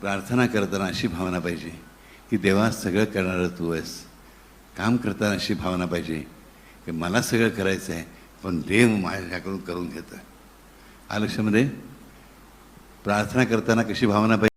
प्रार्थना करताना अशी भावना पाहिजे की देवा सगळं करणारं तू आहेस. काम करताना अशी भावना पाहिजे की मला सगळं करायचं आहे पण देव माझ्याकडून करून घेतं. आ लक्षामध्ये प्रार्थना करताना कशी भावना पाहिजे.